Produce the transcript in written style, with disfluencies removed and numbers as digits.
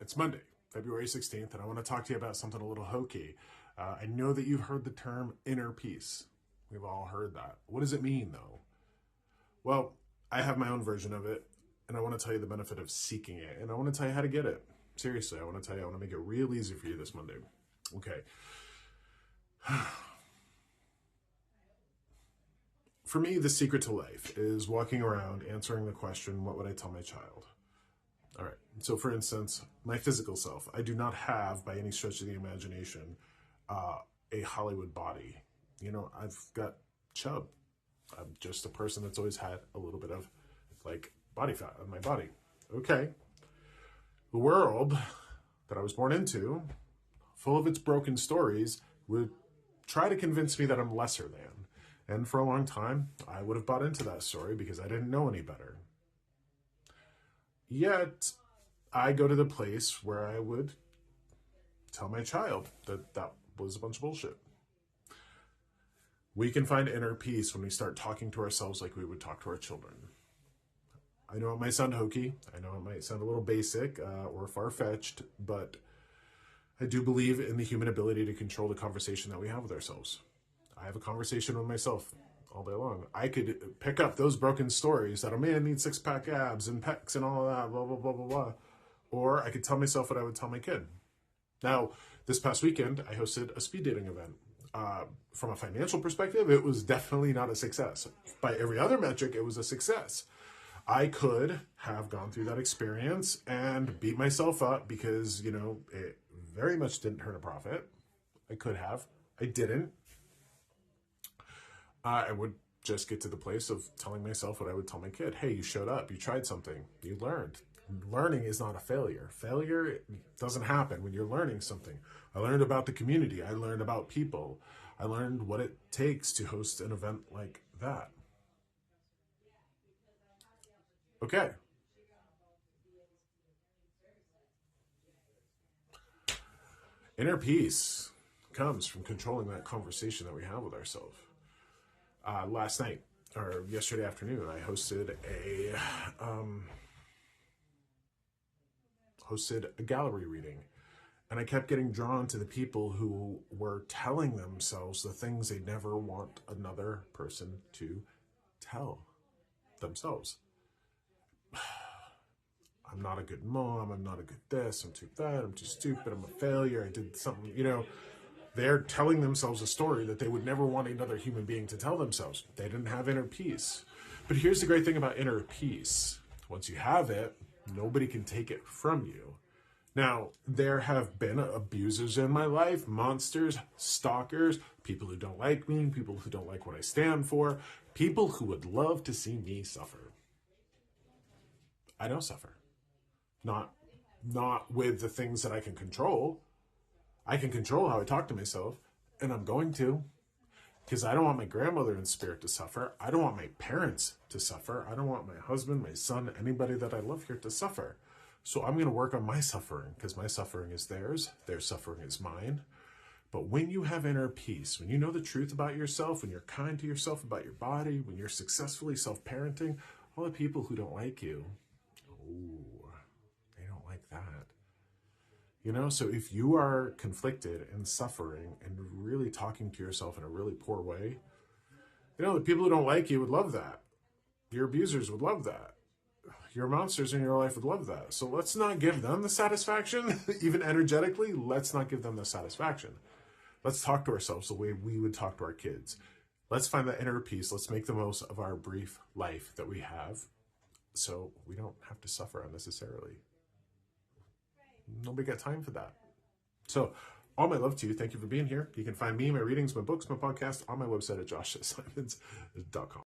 It's Monday, February 16th, and I want to talk to you about something a little hokey. I know that you've heard the term inner peace. We've all heard that. What does it mean, though? Well, I have my own version of it, and I want to tell you the benefit of seeking it, and I want to tell you how to get it. Seriously, I want to make it real easy for you this Monday. Okay. For me, the secret to life is walking around answering the question, what would I tell my child? All right. So, for instance, my physical self, I do not have, by any stretch of the imagination, a Hollywood body. I've got chub. I'm just a person that's always had a little bit of body fat on my body. Okay. The world that I was born into, full of its broken stories, would try to convince me that I'm lesser than. And for a long time, I would have bought into that story because I didn't know any better. Yet, I go to the place where I would tell my child that that was a bunch of bullshit. We can find inner peace when we start talking to ourselves like we would talk to our children. I know it might sound hokey. I know it might sound a little basic or far-fetched, but I do believe in the human ability to control the conversation that we have with ourselves. I have a conversation with myself all day long. I could pick up those broken stories that a man needs six-pack abs and pecs and all of that, blah, blah, blah, blah, blah. Or I could tell myself what I would tell my kid. Now, this past weekend, I hosted a speed dating event. From a financial perspective, it was definitely not a success. By every other metric, it was a success. I could have gone through that experience and beat myself up because, it very much didn't turn a profit. I could have. I didn't. I would just get to the place of telling myself what I would tell my kid. Hey, you showed up. You tried something. You learned. Learning is not a failure. Failure doesn't happen when you're learning something. I learned about the community. I learned about people. I learned what it takes to host an event like that. Okay. Inner peace comes from controlling that conversation that we have with ourselves. Last night, or yesterday afternoon, I hosted a gallery reading. And I kept getting drawn to the people who were telling themselves the things they never want another person to tell themselves. I'm not a good mom. I'm not a good this. I'm too that. I'm too stupid. I'm a failure. I did something, They're telling themselves a story that they would never want another human being to tell themselves. They didn't have inner peace. But here's the great thing about inner peace. Once you have it, nobody can take it from you. Now, there have been abusers in my life, monsters, stalkers, people who don't like me, people who don't like what I stand for, people who would love to see me suffer. I don't suffer. Not with the things that I can control. I can control how I talk to myself, and I'm going to. Because I don't want my grandmother in spirit to suffer. I don't want my parents to suffer. I don't want my husband, my son, anybody that I love here to suffer. So I'm going to work on my suffering because my suffering is theirs. Their suffering is mine. But when you have inner peace, when you know the truth about yourself, when you're kind to yourself about your body, when you're successfully self-parenting, all the people who don't like you, they don't like that. So if you are conflicted and suffering and really talking to yourself in a really poor way, the people who don't like you would love that. Your abusers would love that. Your monsters in your life would love that. So let's not give them the satisfaction, even energetically, let's not give them the satisfaction. Let's talk to ourselves the way we would talk to our kids. Let's find that inner peace. Let's make the most of our brief life that we have so we don't have to suffer unnecessarily. Nobody got time for that. So all my love to you. Thank you for being here. You can find me, my readings, my books, my podcast on my website at joshsimons.com.